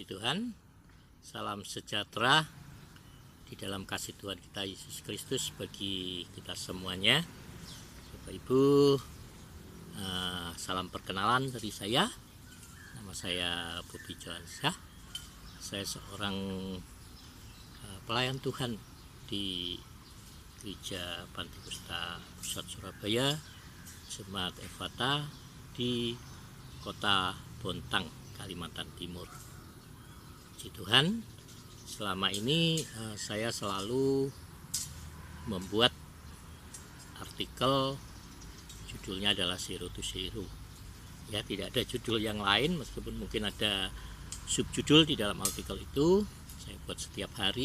Puji Tuhan, salam sejahtera di dalam kasih Tuhan kita Yesus Kristus bagi kita semuanya. Bapak Ibu, salam perkenalan dari saya. Nama saya Bobi Johansyah. Saya seorang pelayan Tuhan di Gereja Pantikusta Pusat Surabaya, Jemaat Efata di Kota Bontang, Kalimantan Timur. Puji Tuhan, selama ini saya selalu membuat artikel, judulnya adalah Zero to Zero. Ya, tidak ada judul yang lain, meskipun mungkin ada subjudul di dalam artikel itu. Saya buat setiap hari,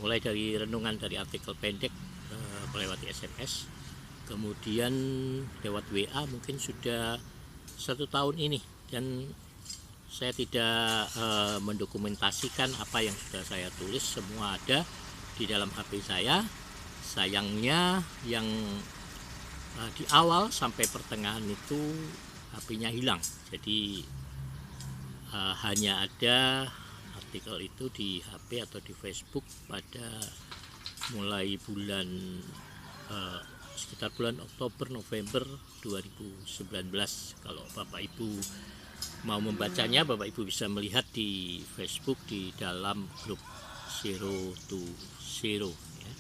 mulai dari renungan dari artikel pendek melewati SMS, kemudian lewat WA mungkin sudah 1 tahun ini, dan saya tidak mendokumentasikan apa yang sudah saya tulis. Semua ada di dalam HP saya. Sayangnya yang di awal sampai pertengahan itu HP-nya hilang, jadi hanya ada artikel itu di HP atau di Facebook pada mulai bulan sekitar bulan Oktober November 2019. Kalau Bapak Ibu mau membacanya, Bapak Ibu bisa melihat di Facebook di dalam grup Zero to Zero, ya.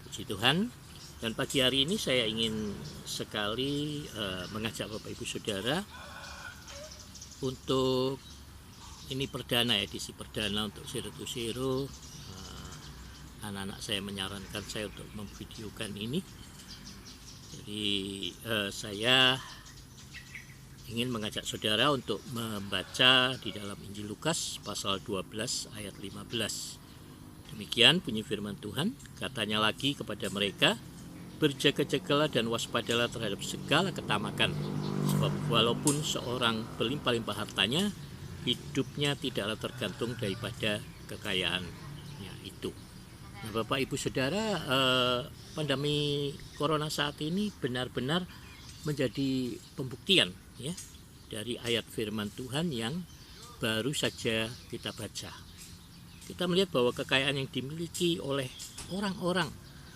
Puji Tuhan. Dan pagi hari ini saya ingin sekali mengajak Bapak Ibu Saudara untuk ini perdana, edisi perdana untuk Zero to Zero. Anak-anak saya menyarankan saya untuk memvideokan ini. Jadi saya ingin mengajak saudara untuk membaca di dalam Injil Lukas pasal 12 ayat 15. Demikian bunyi firman Tuhan. Katanya lagi kepada mereka, berjaga-jagalah dan waspadalah terhadap segala ketamakan, sebab walaupun seorang berlimpah-limpah hartanya, hidupnya tidaklah tergantung daripada kekayaannya itu. Nah, Bapak Ibu Saudara, pandemi Corona saat ini benar-benar menjadi pembuktian, ya, dari ayat firman Tuhan yang baru saja kita baca. Kita melihat bahwa kekayaan yang dimiliki oleh orang-orang,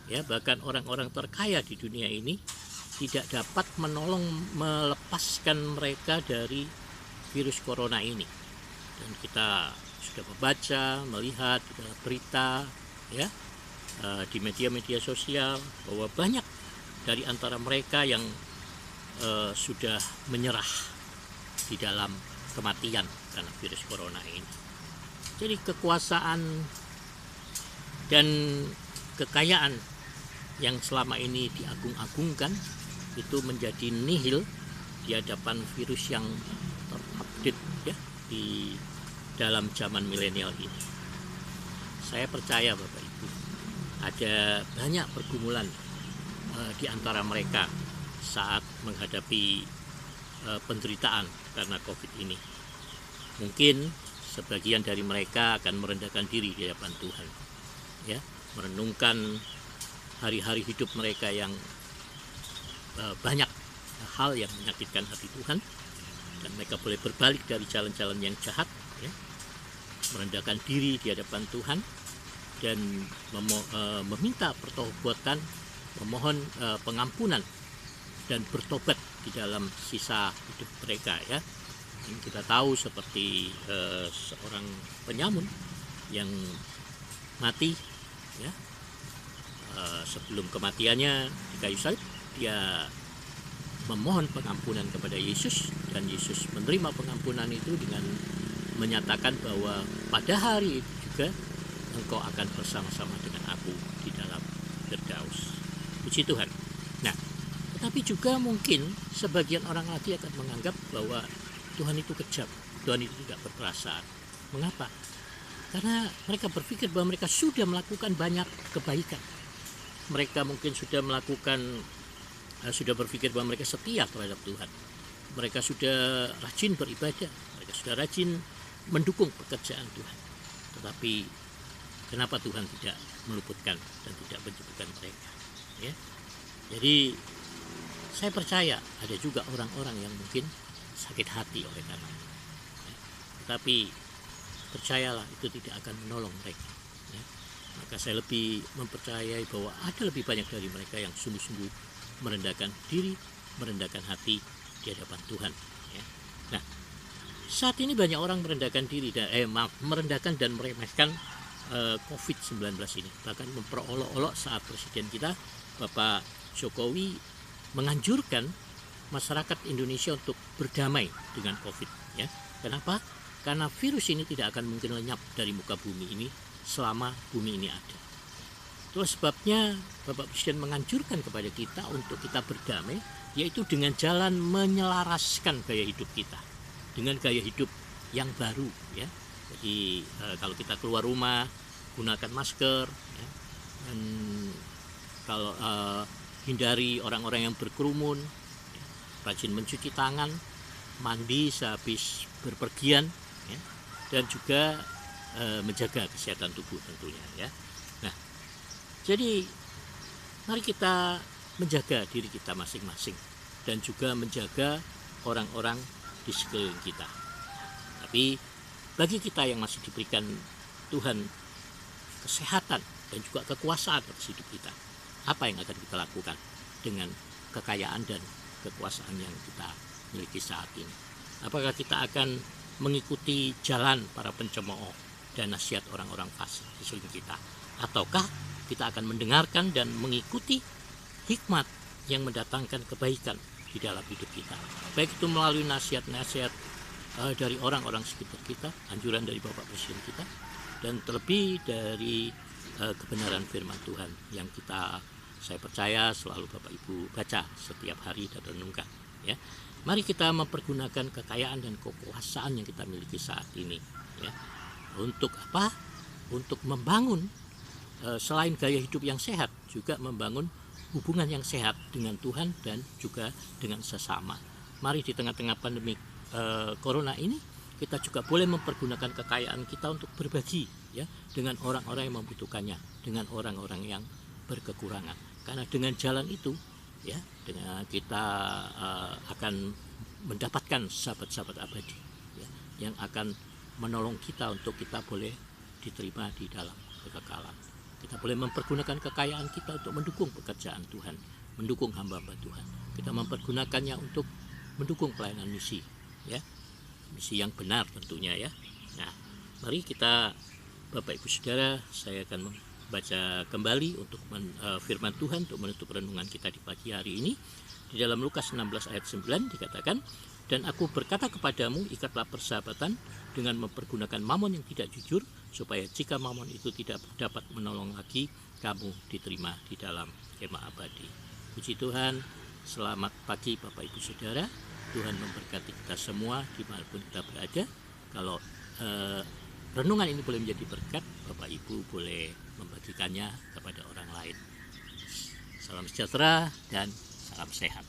ya, bahkan orang-orang terkaya di dunia ini tidak dapat melepaskan mereka dari virus corona ini. Dan kita sudah membaca, melihat di dalam berita, ya, di media-media sosial, bahwa banyak dari antara mereka yang sudah menyerah di dalam kematian karena virus corona ini. Jadi kekuasaan dan kekayaan yang selama ini diagung-agungkan itu menjadi nihil di hadapan virus yang terupdate, ya, di dalam zaman milenial ini. Saya percaya Bapak Ibu, ada banyak pergumulan di antara mereka saat menghadapi penderitaan karena COVID ini. Mungkin sebagian dari mereka akan merendahkan diri di hadapan Tuhan, ya, merenungkan hari-hari hidup mereka yang banyak hal yang menyakitkan hati Tuhan, dan mereka boleh berbalik dari jalan-jalan yang jahat, ya, merendahkan diri di hadapan Tuhan dan meminta pertobatan, memohon pengampunan dan bertobat di dalam sisa hidup mereka, ya. Ini kita tahu seperti seorang penyamun yang mati, ya, sebelum kematiannya di kayu salib dia memohon pengampunan kepada Yesus, dan Yesus menerima pengampunan itu dengan menyatakan bahwa pada hari itu juga engkau akan bersama-sama dengan aku di dalam Firdaus. Puji Tuhan. Nah, tetapi juga mungkin sebagian orang lagi akan menganggap bahwa Tuhan itu kejam, Tuhan itu tidak berperasaan. Mengapa? Karena mereka berpikir bahwa mereka sudah melakukan banyak kebaikan. Mereka mungkin sudah berpikir bahwa mereka setia terhadap Tuhan. Mereka sudah rajin beribadah, mereka sudah rajin mendukung pekerjaan Tuhan. Tetapi kenapa Tuhan tidak meluputkan dan tidak menyembuhkan mereka? Ya. Jadi saya percaya ada juga orang-orang yang mungkin sakit hati oleh karena itu. tetapi percayalah itu tidak akan menolong mereka, ya. Maka saya lebih mempercayai bahwa ada lebih banyak dari mereka yang sungguh-sungguh merendahkan diri, merendahkan hati di hadapan Tuhan, ya. Nah, saat ini banyak orang merendahkan diri merendahkan dan meremehkan COVID-19 ini. Bahkan memperolok-olok saat Presiden kita Bapak Jokowi menganjurkan masyarakat Indonesia untuk berdamai dengan COVID, ya. Kenapa? Karena virus ini tidak akan mungkin lenyap dari muka bumi ini selama bumi ini ada. Itulah sebabnya Bapak Presiden menganjurkan kepada kita untuk kita berdamai, yaitu dengan jalan menyelaraskan gaya hidup kita dengan gaya hidup yang baru, ya. Jadi kalau kita keluar rumah gunakan masker, ya. Dan kalau hindari orang-orang yang berkerumun, ya. Rajin mencuci tangan, mandi sehabis berpergian, ya. Dan juga menjaga kesehatan tubuh tentunya, ya. Nah, jadi mari kita menjaga diri kita masing-masing dan juga menjaga orang-orang di sekeliling kita. Tapi bagi kita yang masih diberikan Tuhan kesehatan dan juga kekuasaan atas hidup kita, apa yang akan kita lakukan dengan kekayaan dan kekuasaan yang kita miliki saat ini? Apakah kita akan mengikuti jalan para pencemooh dan nasihat orang-orang fasik di sekeliling kita, ataukah kita akan mendengarkan dan mengikuti hikmat yang mendatangkan kebaikan di dalam hidup kita, baik itu melalui nasihat-nasihat dari orang-orang sekitar kita, anjuran dari Bapak Presiden kita, dan terlebih dari kebenaran firman Tuhan yang saya percaya selalu Bapak Ibu baca setiap hari dan renungkan, ya. Mari kita mempergunakan kekayaan dan kekuasaan yang kita miliki saat ini, ya. Untuk apa? Untuk membangun selain gaya hidup yang sehat, juga membangun hubungan yang sehat dengan Tuhan dan juga dengan sesama. Mari di tengah-tengah pandemi corona ini kita juga boleh mempergunakan kekayaan kita untuk berbagi, ya, dengan orang-orang yang membutuhkannya, dengan orang-orang yang berkekurangan. Karena dengan jalan itu, ya, dengan kita akan mendapatkan sahabat-sahabat abadi, ya, yang akan menolong kita untuk kita boleh diterima di dalam kekekalan. Kita boleh mempergunakan kekayaan kita untuk mendukung pekerjaan Tuhan, mendukung hamba-hamba Tuhan. Kita mempergunakannya untuk mendukung pelayanan misi, ya, misi yang benar tentunya, ya. Nah, mari kita, Bapak Ibu Saudara, saya akan membaca kembali untuk firman Tuhan untuk menutup renungan kita di pagi hari ini. Di dalam Lukas 16 ayat 9 dikatakan, "Dan aku berkata kepadamu, ikatlah persahabatan dengan mempergunakan mamon yang tidak jujur, supaya jika mamon itu tidak dapat menolong lagi, kamu diterima di dalam kemah abadi." Puji Tuhan, selamat pagi Bapak Ibu Saudara. Tuhan memberkati kita semua dimanapun kita berada. Kalau renungan ini boleh menjadi berkat, Bapak Ibu boleh membagikannya kepada orang lain. Salam sejahtera dan salam sehat.